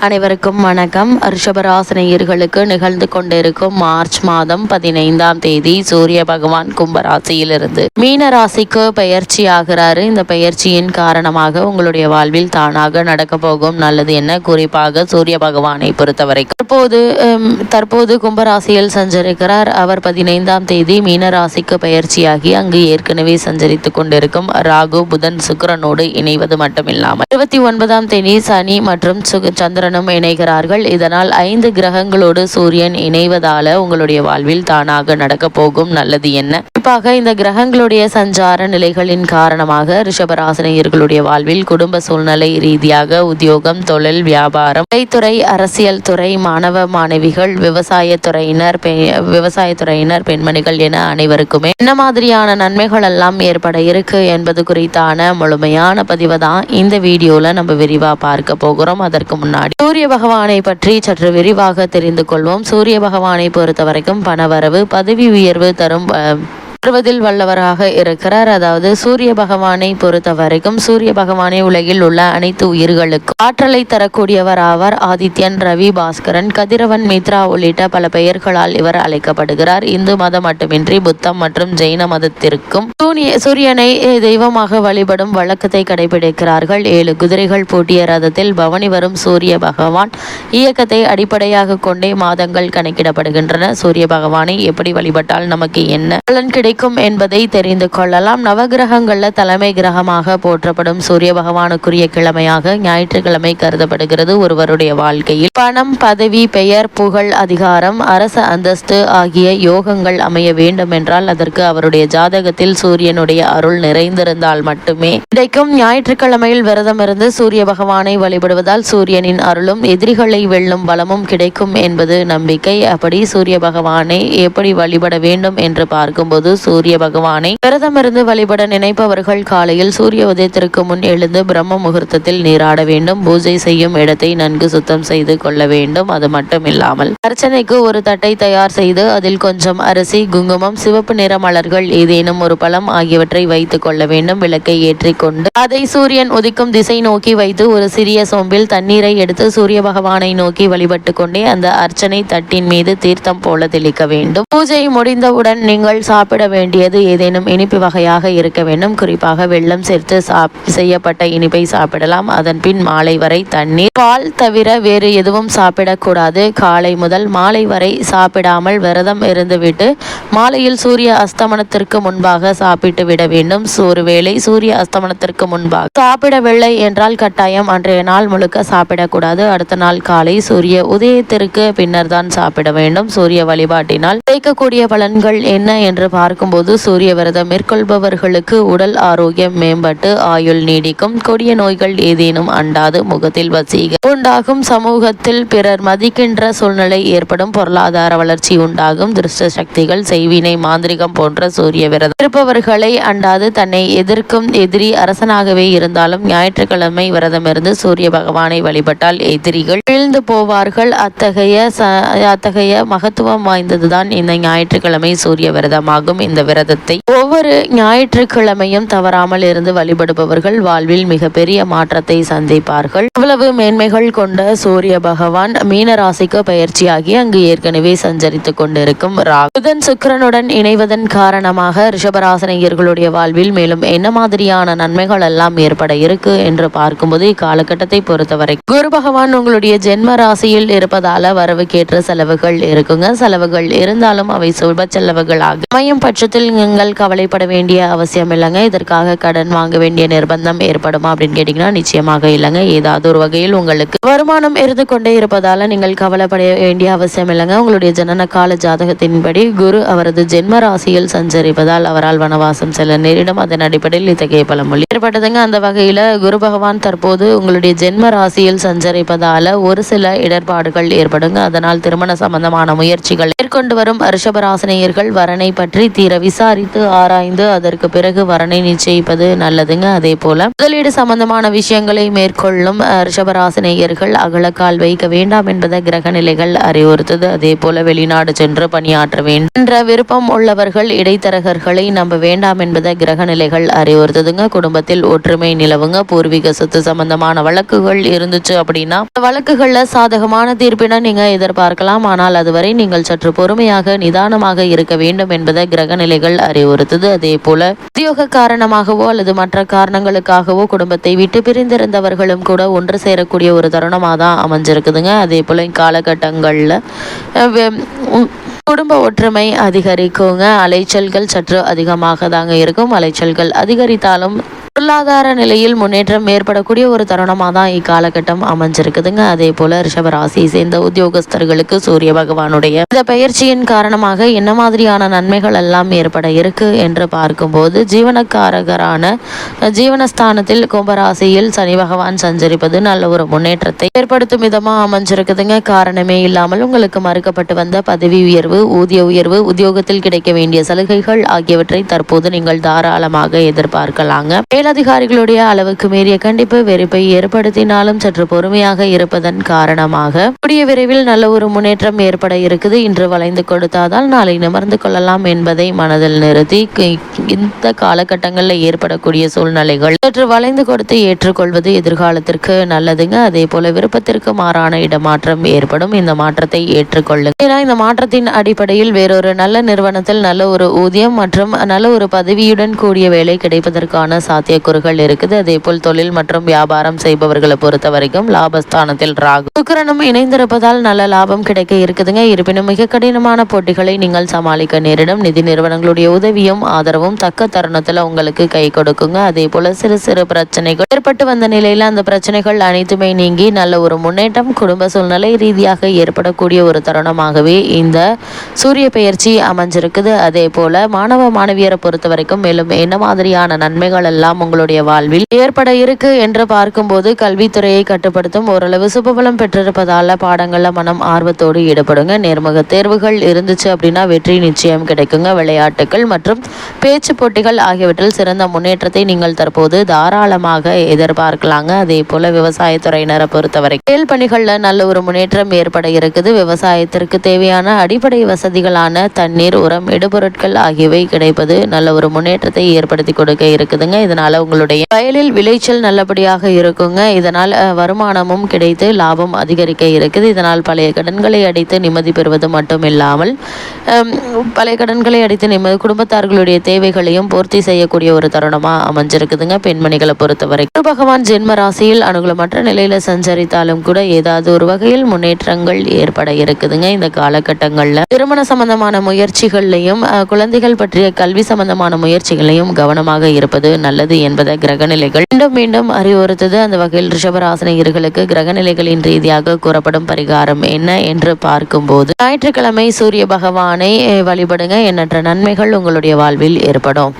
அனைவருக்கும் வணக்கம். ரிஷபராசினியர்களுக்கு நிகழ்ந்து கொண்டிருக்கும் மார்ச் மாதம் 15ஆம் தேதி சூரிய பகவான் கும்பராசியிலிருந்து மீன ராசிக்கு பயிற்சி ஆகிறாரு. இந்த பயிற்சியின் காரணமாக உங்களுடைய வாழ்வில் தானாக நடக்க போகும் நல்லது என்ன, குறிப்பாக சூரிய பகவானை பொறுத்தவரைக்கும் தற்போது கும்பராசியில் சஞ்சரிக்கிறார். அவர் 15ஆம் தேதி மீன ராசிக்கு பயிற்சியாகி அங்கு ஏற்கனவே சஞ்சரித்துக் கொண்டிருக்கும் ராகு புதன் சுக்கிரனோடு இணைவது மட்டுமில்லாமல் 29ஆம் தேதி சனி மற்றும் சந்திரனும் இணைகிறார்கள். இதனால் 5 கிரகங்களோடு சூரியன் இணைவதால உங்களுடைய வாழ்வில் தானாக நடக்க போகும் நல்லது என்ன. குறிப்பாக இந்த கிரகங்களுடைய சஞ்சார நிலைகளின் காரணமாக ரிஷபராசினியர்களுடைய வாழ்வில் குடும்ப சூழ்நிலை ரீதியாக உத்தியோகம், தொழில், வியாபாரம், கலைத்துறை, அரசியல் துறை, மாணவ மாணவிகள், விவசாயத்துறையினர், பெண்மணிகள் என அனைவருக்குமே என்ன மாதிரியான நன்மைகள் எல்லாம் ஏற்பட இருக்கு என்பது குறித்தான முழுமையான பதிவை தான் இந்த வீடியோல நம்ம விரிவா பார்க்க போகிறோம். அதற்கு முன்னாடி சூரிய பகவானை பற்றி சற்று விரிவாக தெரிந்து கொள்வோம். சூரிய பகவானை பொறுத்தவரைக்கும் பணவரவு, பதவி உயர்வு தரும் வருவதில் வல்லவராக இருக்கிறார். அதாவது சூரிய பகவானை பொறுத்த வரைக்கும் சூரிய பகவானை உலகில் உள்ள அனைத்து உயிர்களுக்கும் ஆற்றலை தரக்கூடியவர் ஆவார். ஆதித்யன், ரவி, பாஸ்கரன், கதிரவன், மித்ரா உள்ளிட்ட பல பெயர்களால் இவர் அழைக்கப்படுகிறார். இந்து மதம் மட்டுமின்றி புத்தம் மற்றும் ஜெயின மதத்திற்கும் சூரியனை தெய்வமாக வழிபடும் வழக்கத்தை கடைபிடிக்கிறார்கள். 7 குதிரைகள் பூட்டிய ரதத்தில் பவனி வரும் சூரிய பகவான் இயக்கத்தை அடிப்படையாக கொண்டே மாதங்கள் கணக்கிடப்படுகின்றன. சூரிய பகவானை எப்படி வழிபட்டால் நமக்கு என்ன பலன் கிடைக்கும் என்பதை தெரிந்து கொள்ளலாம். நவகிரகங்கள்ல தலைமை கிரகமாக போற்றப்படும் சூரிய பகவானுக்குரிய கிழமையாக ஞாயிற்றுக்கிழமை கருதப்படுகிறது. ஒருவருடைய வாழ்க்கையில் பணம், பதவி, பெயர், புகழ், அதிகாரம், அரச அந்தஸ்து ஆகிய யோகங்கள் அமைய வேண்டும் என்றால் அதற்கு அவருடைய ஜாதகத்தில் சூரியனுடைய அருள் நிறைந்திருந்தால் மட்டுமே கிடைக்கும். ஞாயிற்றுக்கிழமையில் விரதம் இருந்து சூரிய பகவானை வழிபடுவதால் சூரியனின் அருளும் எதிரிகளை வெல்லும் பலமும் கிடைக்கும் என்பது நம்பிக்கை. அப்படி சூரிய பகவானை எப்படி வழிபட வேண்டும் என்று பார்க்கும்போது சூரிய பகவானை விரதமிருந்து வழிபட நினைப்பவர்கள் காலையில் சூரிய உதயத்திற்கு முன் எழுந்து பிரம்ம முகூர்த்தத்தில் நீராட வேண்டும். பூஜை செய்யும் இடத்தை நன்கு சுத்தம் செய்து கொள்ள வேண்டும். அது மட்டுமில்லாமல் அர்ச்சனைக்கு ஒரு தட்டை தயார் செய்து அதில் கொஞ்சம் அரிசி, குங்குமம், சிவப்பு நிற மலர்கள், ஏதேனும் ஒரு பழம் ஆகியவற்றை வைத்துக் கொள்ள வேண்டும். விளக்கை ஏற்றிக்கொண்டு அதை சூரியன் உதிக்கும் திசை நோக்கி வைத்து ஒரு சிறிய சொம்பில் தண்ணீரை எடுத்து சூரிய பகவானை நோக்கி வழிபட்டு கொண்டே அந்த அர்ச்சனை தட்டின் மீது தீர்த்தம் போல தெளிக்க வேண்டும். பூஜை முடிந்தவுடன் நீங்கள் சாப்பிட வேண்டியது ஏதேனும் இனிப்பு வகையாக இருக்க வேண்டும். குறிப்பாக வெல்லம் சேர்த்து செய்யப்பட்ட இனிப்பை சாப்பிடலாம். அதன் பின் மாலை வரை தண்ணீர், பால் தவிர வேறு எதுவும் சாப்பிடக்கூடாது. காலை முதல் மாலை வரை சாப்பிடாமல் விரதம் இருந்துவிட்டு மாலையில் சூரிய அஸ்தமனத்திற்கு முன்பாக சாப்பிட்டு விட வேண்டும். ஒருவேளை சூரிய அஸ்தமனத்திற்கு முன்பாக சாப்பிடவில்லை என்றால் கட்டாயம் அன்றைய நாள் முழுக்க சாப்பிடக்கூடாது. அடுத்த நாள் காலை சூரிய உதயத்திற்கு பின்னர் தான் சாப்பிட வேண்டும். சூரிய வழிபாட்டினால் கிடைக்கக்கூடிய பலன்கள் என்ன என்று பார்க்கும்போது சூரிய விரதம் மேற்கொள்பவர்களுக்கு உடல் ஆரோக்கியம் மேம்பட்டு ஆயுள் நீடிக்கும். கொடிய நோய்கள் ஏதேனும் அண்டாது முகத்தில் வசீக உண்டாகும். சமூகத்தில் பிறர் மதிக்கின்ற சூழ்நிலை ஏற்படும். பொருளாதார வளர்ச்சி உண்டாகும். திருஷ்ட சக்திகள், செய்வினை, மாந்திரிகம் போன்ற சூரிய விரதம் இருப்பவர்களை அண்டாது. தன்னை எதிர்க்கும் எதிரி அரசனாகவே இருந்தாலும் ஞாயிற்றுக்கிழமை விரதம் இருந்து சூரிய பகவானை வழிபட்டால் எதிரிகள் வீழ்ந்து போவார்கள். அத்தகைய மகத்துவம் வாய்ந்ததுதான் இந்த ஞாயிற்றுக்கிழமை சூரிய விரதமாகும். இந்த விரதத்தை ஒவ்வொரு ஞாயிற்றுக்கிழமையும் தவறாமல் இருந்து வழிபடுபவர்கள் வாழ்வில் மிகப்பெரிய மாற்றத்தை சந்திப்பார்கள். இவ்வளவு மேன்மைகள் கொண்ட சூரிய பகவான் மீன ராசிக்கு பயிற்சியாகி அங்கு ஏற்கனவே சஞ்சரித்துக் கொண்டிருக்கும் ராகு புதன் சுக்கிரனுடன் இணைவதன் காரணமாக ரிஷபராசினியர்களுடைய வாழ்வில் மேலும் என்ன மாதிரியான நன்மைகள் எல்லாம் ஏற்பட இருக்கு என்று பார்க்கும்போது இக்காலகட்டத்தை பொறுத்தவரை குரு பகவான் உங்களுடைய ஜென்ம ராசியில் இருப்பதால வரவுக்கேற்ற செலவுகள் இருக்குங்க. செலவுகள் இருந்தாலும் அவை சுப செலவுகளாக அமையும் பட்சத்தில் நீங்கள் கவலைப்பட வேண்டிய அவசியம் இல்லைங்க. இதற்காக கடன் வாங்க வேண்டிய நிர்பந்தம் ஏற்படுமா அப்படின்னு கேட்டீங்கன்னா நிச்சயமாக இல்லைங்க. ஏதாவது ஒரு வகையில் உங்களுக்கு வருமானம் இருந்து கொண்டே இருப்பதால நீங்கள் கவலைப்பட வேண்டிய அவசியம் இல்லைங்க. உங்களுடைய ஜனன கால ஜாதகத்தின்படி குரு அவரது ஜென்ம ராசியில் சஞ்சரிப்பதால் அவரால் வனவாசம் செல்ல நேரிடும். அதன் அடிப்படையில் இத்தகைய பழமொழி ஏற்பட்டதுங்க. அந்த வகையில குரு பகவான் தற்போது உங்களுடைய ஜென்ம ராசியில் சஞ்சரிப்பதால ஒரு சில இடர்பாடுகள் ஏற்படுங்க. அதனால் திருமண சம்பந்தமான முயற்சிகள் மேற்கொண்டு வரும் ரிஷபராசினியர்கள் வரனை பற்றி விசாரித்து ஆராய்ந்து அதற்கு பிறகு வரனை நிச்சயிப்பது நல்லதுங்க. அதே போல முதலீடு சம்பந்தமான விஷயங்களை மேற்கொள்ளும் ரிஷபராசினியர்கள் அகலக்கால் வைக்க வேண்டாம் என்பதை கிரக நிலைகள் அறிவுறுத்தது. அதே போல வெளிநாடு சென்று பணியாற்ற வேண்டும் என்ற விருப்பம் உள்ளவர்கள் இடைத்தரகர்களை நம்ப வேண்டாம் என்பதை கிரக நிலைகள் அறிவுறுத்துதுங்க. குடும்பத்தில் ஒற்றுமை நிலவுங்க. பூர்வீக சொத்து சம்பந்தமான வழக்குகள் இருந்துச்சு அப்படின்னா வழக்குகள்ல சாதகமான தீர்ப்பினை நீங்க எதிர்பார்க்கலாம். ஆனால் அதுவரை நீங்கள் சற்று பொறுமையாக நிதானமாக இருக்க வேண்டும் என்பதை கிரக நிலைகள் அறிவுறுத்துது. அதே போல உத்தியோக காரணமாகவோ அல்லது மற்ற காரணங்களுக்காகவோ குடும்பத்தை விட்டு பிரிந்திருந்தவர்களும் கூட ஒன்று சேரக்கூடிய ஒரு தருணமாக தான் அமைஞ்சிருக்குதுங்க. அதே போல காலகட்டங்கள்ல குடும்ப ஒற்றுமை அதிகரிக்குங்க. அலைச்சல்கள் சற்று அதிகமாக தாங்க இருக்கும். அலைச்சல்கள் அதிகரித்தாலும் பொருளாதார நிலையில் முன்னேற்றம் ஏற்படக்கூடிய ஒரு தருணமாக தான் இக்காலகட்டம் அமைஞ்சிருக்குதுங்க. அதே போல ரிஷபராசியை சேர்ந்த உத்தியோகஸ்தர்களுக்கு சூரிய பகவானுடைய இந்த பயிற்சியின் காரணமாக என்ன மாதிரியான நன்மைகள் எல்லாம் ஏற்பட இருக்கு என்று பார்க்கும்போது ஜீவனக்காரகரான ஜீவனஸ்தானத்தில் கும்பராசியில் சனி பகவான் சஞ்சரிப்பது நல்ல ஒரு முன்னேற்றத்தை ஏற்படுத்தும் விதமாக அமைஞ்சிருக்குதுங்க. காரணமே இல்லாமல் உங்களுக்கு மறுக்கப்பட்டு வந்த பதவி உயர்வு, ஊதிய உயர்வு, உத்தியோகத்தில் கிடைக்க வேண்டிய சலுகைகள் ஆகியவற்றை தற்போது நீங்கள் தாராளமாக எதிர்பார்க்கலாங்க. மேலதிகாரிகளுடைய அளவுக்கு மீறிய கண்டிப்பு வெறுப்பை ஏற்படுத்தினாலும் சற்று பொறுமையாக இருப்பதன் காரணமாக கூடிய விரைவில் நல்ல ஒரு முன்னேற்றம் ஏற்பட இருக்குது. இன்று வளைந்து கொடுத்தாதால் நாளை நிமர்ந்து கொள்ளலாம் என்பதை மனதில் நிறுத்தி இந்த காலகட்டங்களில் ஏற்படக்கூடிய சூழ்நிலைகள் சற்று வளைந்து கொடுத்து ஏற்றுக்கொள்வது எதிர்காலத்திற்கு நல்லதுங்க. அதே போல விருப்பத்திற்கு மாறான இடமாற்றம் ஏற்படும். இந்த மாற்றத்தை ஏற்றுக்கொள்ளுங்க. ஏன்னா இந்த மாற்றத்தின் அடிப்படையில் வேறொரு நல்ல நிறுவனத்தில் நல்ல ஒரு ஊதியம் மற்றும் நல்ல ஒரு பதவியுடன் கூடிய வேலை கிடைப்பதற்கான சாத்தியக்கூறுகள் இருக்குது. அதே போல் தொழில் மற்றும் வியாபாரம் செய்பவர்களை பொறுத்த வரைக்கும் லாபஸ்தானத்தில் ராகு சுக்கிரனும் இணைந்திருப்பதால் நல்ல லாபம் கிடைக்க இருக்குதுங்க. இருப்பினும் மிக கடினமான போட்டிகளை நீங்கள் சமாளிக்க நேரிடும். நிதி நிறுவனங்களுடைய உதவியும் ஆதரவும் தக்க தருணத்துல உங்களுக்கு கை கொடுக்குங்க. அதே போல சிறு சிறு பிரச்சனைகள் ஏற்பட்டு வந்த நிலையில அந்த பிரச்சனைகள் அனைத்துமே நீங்கி நல்ல ஒரு முன்னேற்றம் குடும்ப சூழ்நிலை ரீதியாக ஏற்படக்கூடிய ஒரு தருணமாகவே இந்த சூரிய பெயர்ச்சி அமைஞ்சிருக்குது. அதே போல மாணவ மாணவியரை பொறுத்த வரைக்கும் மேலும் என்ன மாதிரியான நன்மைகள் எல்லாம் உங்களுடைய வாழ்வில் ஏற்பட இருக்கு என்று பார்க்கும்போது கல்வித்துறையை கட்டுப்படுத்தும் ஓரளவு சுபபலம் பெற்றிருப்பதால பாடங்கள்ல மனம் ஆர்வத்தோடு ஈடுபடுங்க. நேர்முக தேர்வுகள் இருந்துச்சு அப்படின்னா வெற்றி நிச்சயம் கிடைக்குங்க. விளையாட்டுகள் மற்றும் பேச்சு போட்டிகள் ஆகியவற்றில் சிறந்த முன்னேற்றத்தை நீங்கள் தற்போது தாராளமாக எதிர்பார்க்கலாங்க. அதே போல விவசாயத்துறையினரை பொறுத்தவரை செயல் பணிகள்ல நல்ல ஒரு முன்னேற்றம் ஏற்பட இருக்குது. விவசாயத்திற்கு தேவையான அடிப்படை வசதிகளான தண்ணீர், உரம், இடுபொருட்கள் ஆகியவை கிடைப்பது நல்ல ஒரு முன்னேற்றத்தை ஏற்படுத்தி கொடுக்க இருக்குதுங்க. இதனால உங்களுடைய வயலில் விளைச்சல் நல்லபடியாக இருக்குங்க. இதனால் வருமானமும் கிடைத்து லாபம் அதிகரிக்க இருக்குது. இதனால் பழைய கடன்களை அடைத்து நிம்மதி பெறுவது மட்டும் இல்லாமல் பழைய கடன்களை அடைத்து நிம்மதி குடும்பத்தார்களுடைய தேவைகளையும் பூர்த்தி செய்யக்கூடிய ஒரு தருணமா அமைஞ்சிருக்குதுங்க. பெண்மணிகளை பொறுத்தவரை குரு பகவான் ஜென்ம ராசியில் அனுகூலமற்ற நிலையில சஞ்சரித்தாலும் கூட ஏதாவது ஒரு வகையில் முன்னேற்றங்கள் ஏற்பட இருக்குதுங்க. இந்த காலகட்டங்கள்ல திருமண சம்பந்தமான முயற்சிகள்லையும் குழந்தைகள் பற்றிய கல்வி சம்பந்தமான முயற்சிகளையும் கவனமாக இருப்பது நல்லது என்பதை கிரகநிலைகள் மீண்டும் மீண்டும் அறிவுறுத்தது. அந்த வகையில் ரிஷபராசினியர்களுக்கு கிரகநிலைகளின் ரீதியாக கூறப்படும் பரிகாரம் என்ன என்று பார்க்கும்போது ஞாயிற்றுக்கிழமை சூரிய பகவானை வழிபடுங்க. எண்ணற்ற நன்மைகள் உங்களுடைய வாழ்வில் ஏற்படும்.